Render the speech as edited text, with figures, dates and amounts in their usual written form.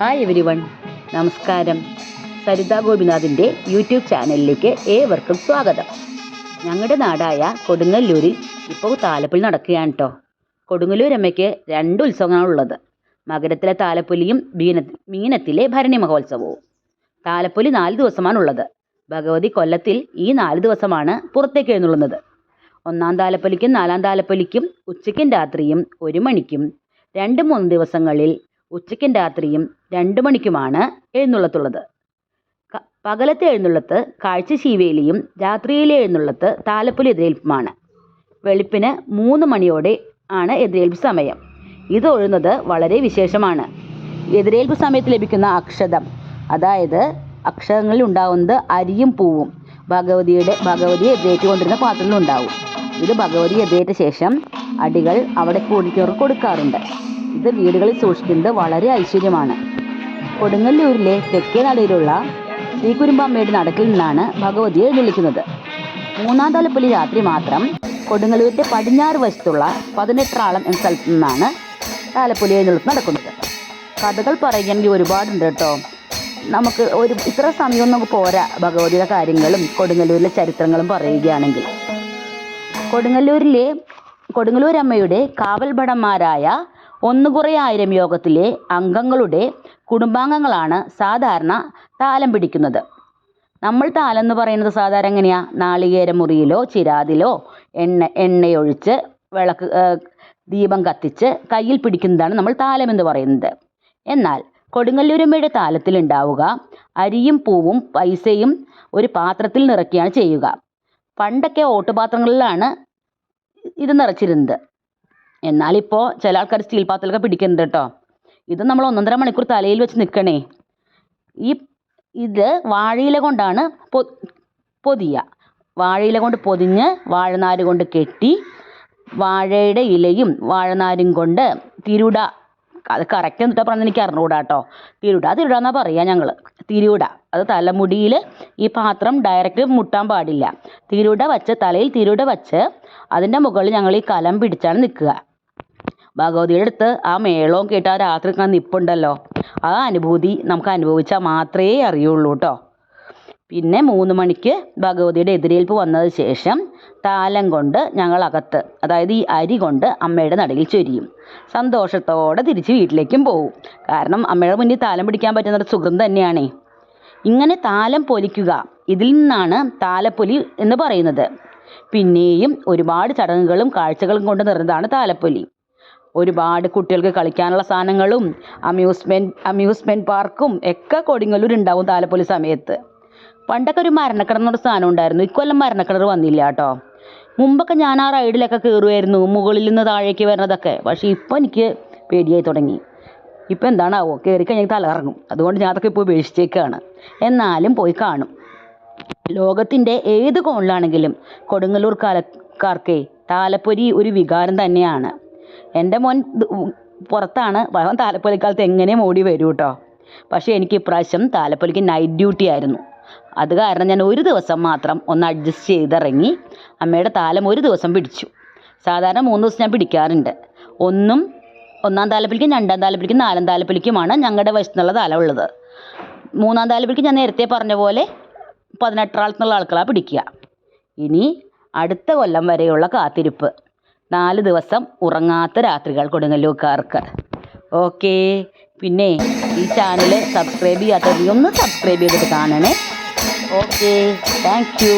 Hi every one, നമസ്കാരം. Saritha ഗോപിനാഥിൻ്റെ YouTube ചാനലിലേക്ക് ഏവർക്കും സ്വാഗതം. ഞങ്ങളുടെ നാടായ കൊടുങ്ങല്ലൂരിൽ ഇപ്പോൾ താലപ്പൊലി നടക്കുകയാണ് കേട്ടോ. കൊടുങ്ങല്ലൂരമ്മയ്ക്ക് 2 ഉത്സവങ്ങളാണുള്ളത്. മകരത്തിലെ താലപ്പൊലിയും മീനത്തിലെ ഭരണി മഹോത്സവവും. താലപ്പൊലി 4 ദിവസമാണുള്ളത്. ഭഗവതി കൊല്ലത്തിൽ ഈ 4 ദിവസമാണ് പുറത്തേക്ക് എഴുന്നള്ളുന്നത്. 1-ാം താലപ്പൊലിക്കും 4-ാം താലപ്പൊലിക്കും ഉച്ചയ്ക്കും രാത്രിയും 1 മണിക്കും, 2-3 ദിവസങ്ങളിൽ ഉച്ചയ്ക്കും രാത്രിയും 2 മണിക്കുമാണ് എഴുന്നള്ളത്തുള്ളത്. പകലത്തെ എഴുന്നള്ളത്ത് കാഴ്ചശീവേലിയും രാത്രിയിലെ എഴുന്നള്ളത്ത് താലപ്പൊലി എതിരേൽപ്പുമാണ്. വെളുപ്പിന് 3 മണിയോടെ ആണ് എതിരേൽപ്പ് സമയം. ഇത് ഒഴുന്നത് വളരെ വിശേഷമാണ്. എതിരേൽപ്പ് സമയത്ത് ലഭിക്കുന്ന അക്ഷതം, അതായത് അക്ഷതങ്ങളിൽ ഉണ്ടാകുന്നത് അരിയും പൂവും ഭഗവതിയെ എതിരേറ്റുകൊണ്ടിരുന്ന പാത്രത്തിലുണ്ടാവും. ഇത് ഭഗവതി എതിരേറ്റ ശേഷം അടികൾ അവിടെ കൂടിക്കവർക്ക് കൊടുക്കാറുണ്ട്. ഇത് വീടുകളിൽ സൂക്ഷിക്കുന്നത് വളരെ ഐശ്വര്യമാണ്. കൊടുങ്ങല്ലൂരിലെ തെക്കേ നടയിലുള്ള ശ്രീകുരുമ്പാമ്മയുടെ നടക്കിൽ നിന്നാണ് ഭഗവതിയെ എഴുന്നള്ളിക്കുന്നത്. 3-ാം താലപ്പൊലി രാത്രി മാത്രം കൊടുങ്ങല്ലൂരിൻ്റെ പടിഞ്ഞാറ് വശത്തുള്ള 18 എന്ന സ്ഥലത്തു നിന്നാണ് താലപ്പൊലി എഴുന്നള്ളത്ത് നടക്കുന്നത്. കഥകൾ പറയുകയാണെങ്കിൽ ഒരുപാടുണ്ട് കേട്ടോ. നമുക്ക് ഇത്ര സമയമൊന്നും നമുക്ക് പോരാ ഭഗവതിയുടെ കാര്യങ്ങളും കൊടുങ്ങല്ലൂരിലെ ചരിത്രങ്ങളും പറയുകയാണെങ്കിൽ. കൊടുങ്ങല്ലൂർ അമ്മയുടെ കാവൽ ഭടന്മാരായ 1 കുറേ 1000 യോഗത്തിലെ അംഗങ്ങളുടെ കുടുംബാംഗങ്ങളാണ് സാധാരണ താലം പിടിക്കുന്നത്. നമ്മൾ താലം എന്ന് പറയുന്നത് സാധാരണ എങ്ങനെയാണ്? നാളികേര മുറിയിലോ ചിരാതിലോ എണ്ണയൊഴിച്ച് ദീപം കത്തിച്ച് കയ്യിൽ പിടിക്കുന്നതാണ് നമ്മൾ താലം എന്ന് പറയുന്നത്. എന്നാൽ കൊടുങ്ങല്ലൂരമ്മയുടെ താലത്തിലുണ്ടാവുക അരിയും പൂവും പൈസയും ഒരു പാത്രത്തിൽ നിറയ്ക്കുകയാണ് ചെയ്യുക. പണ്ടൊക്കെ ഓട്ടുപാത്രങ്ങളിലാണ് ഇത് നിറച്ചിരുന്നത്. എന്നാൽ ഇപ്പോൾ ചില ആൾക്കാർ സ്റ്റീൽ പാത്രത്തിലൊക്കെ പിടിക്കുന്നുണ്ട് കേട്ടോ. ഇത് നമ്മൾ 1.5 മണിക്കൂർ തലയിൽ വെച്ച് നിൽക്കണേ. ഇത് വാഴയില കൊണ്ടാണ് പൊതിയുക. വാഴയില കൊണ്ട് പൊതിഞ്ഞ് വാഴനാര് കൊണ്ട് കെട്ടി, വാഴയുടെ ഇലയും വാഴനാരും കൊണ്ട് തിരുട, അത് കറക്റ്റ് എന്നിട്ടാ പറഞ്ഞത് എനിക്ക് അറിഞ്ഞുകൂടാ കേട്ടോ. തിരുട എന്നാ പറയുക ഞങ്ങൾ. തിരുട, അത് തലമുടിയിൽ ഈ പാത്രം ഡയറക്റ്റ് മുട്ടാൻ പാടില്ല. തലയിൽ തിരുട വച്ച് അതിൻ്റെ മുകളിൽ ഞങ്ങൾ ഈ കലം പിടിച്ചാണ് നിൽക്കുക. ഭഗവതിയുടെ അടുത്ത് ആ മേളവും കേട്ട് ആ രാത്രി നിൽപ്പുണ്ടല്ലോ, ആ അനുഭൂതി നമുക്ക് അനുഭവിച്ചാൽ മാത്രമേ അറിയുള്ളൂ കേട്ടോ. പിന്നെ 3 മണിക്ക് ഭഗവതിയുടെ എതിരേൽപ്പ് വന്നതിന് ശേഷം താലം കൊണ്ട് ഞങ്ങൾ അകത്ത്, അതായത് ഈ അരി കൊണ്ട് അമ്മയുടെ നടയിൽ ചൊരിയും. സന്തോഷത്തോടെ തിരിച്ച് വീട്ടിലേക്കും പോകും. കാരണം അമ്മയുടെ മുന്നിൽ താലം പിടിക്കാൻ പറ്റുന്നൊരു സുഖം തന്നെയാണേ. ഇങ്ങനെ താലം പൊലിക്കുക, ഇതിൽ നിന്നാണ് താലപ്പൊലി എന്ന് പറയുന്നത്. പിന്നെയും ഒരുപാട് ചടങ്ങുകളും കാഴ്ചകളും കൊണ്ട് നിറഞ്ഞതാണ് താലപ്പൊലി. ഒരുപാട് കുട്ടികൾക്ക് കളിക്കാനുള്ള സാധനങ്ങളും അമ്യൂസ്മെൻറ്റ് പാർക്കും ഒക്കെ കൊടുങ്ങല്ലൂർ ഉണ്ടാവും താലപ്പൊലി സമയത്ത്. പണ്ടൊക്കെ ഒരു മരണക്കിണറിനൊരു സാധനം ഉണ്ടായിരുന്നു. ഇക്കൊല്ലം മരണക്കിണർ വന്നില്ല കേട്ടോ. മുമ്പൊക്കെ ഞാൻ ആ റൈഡിലൊക്കെ കയറുമായിരുന്നു, മുകളിൽ നിന്ന് താഴേക്ക് വരുന്നതൊക്കെ. പക്ഷേ ഇപ്പോൾ എനിക്ക് പേടിയായി തുടങ്ങി. ഇപ്പോൾ എന്താണാവോ, കയറി കഴിഞ്ഞാൽ തലകറങ്ങും. അതുകൊണ്ട് ഞാൻ അതൊക്കെ ഇപ്പോൾ ഉപേക്ഷിച്ചേക്കാണ്. എന്നാലും പോയി കാണും. ലോകത്തിൻ്റെ ഏത് കോണിലാണെങ്കിലും കൊടുങ്ങല്ലൂർക്കാർക്കേ താലപ്പൊലി ഒരു വികാരം തന്നെയാണ്. എൻ്റെ മോൻ പുറത്താണ്, അവൻ താലപ്പൊലിക്കാലത്ത് എങ്ങനെയും ഓടി വരും കേട്ടോ. പക്ഷേ എനിക്ക് ഇപ്രാവശ്യം താലപ്പൊലിക്ക് നൈറ്റ് ഡ്യൂട്ടി ആയിരുന്നു. അത് കാരണം ഞാൻ ഒരു ദിവസം മാത്രം ഒന്ന് അഡ്ജസ്റ്റ് ചെയ്തിറങ്ങി അമ്മയുടെ താലം ഒരു ദിവസം പിടിച്ചു. സാധാരണ 3 ദിവസം ഞാൻ പിടിക്കാറുണ്ട്. 1-ാം താലപ്പൊലിക്കും 2-ാം താലപ്പൊലിക്കും 4-ാം താലപ്പൊലിക്കുമാണ് ഞങ്ങളുടെ വശത്തുനിന്നുള്ള താലം ഉള്ളത്. 3-ാം താലപ്പൊലിക്ക് ഞാൻ നേരത്തെ പറഞ്ഞ പോലെ 18 ആൾക്കാരാണ് പിടിക്കുക. ഇനി അടുത്ത കൊല്ലം വരെയുള്ള കാത്തിരിപ്പ്. 4 ദിവസം ഉറങ്ങാത്ത രാത്രികൾ കൊടുങ്ങല്ലൂർക്കാർക്ക്. ഓക്കേ, പിന്നെ ഈ ചാനൽ സബ്സ്ക്രൈബ് ചെയ്യാത്തവർ ഒന്ന് സബ്സ്ക്രൈബ് ചെയ്തിട്ട് കാണണേ. Okay, thank you.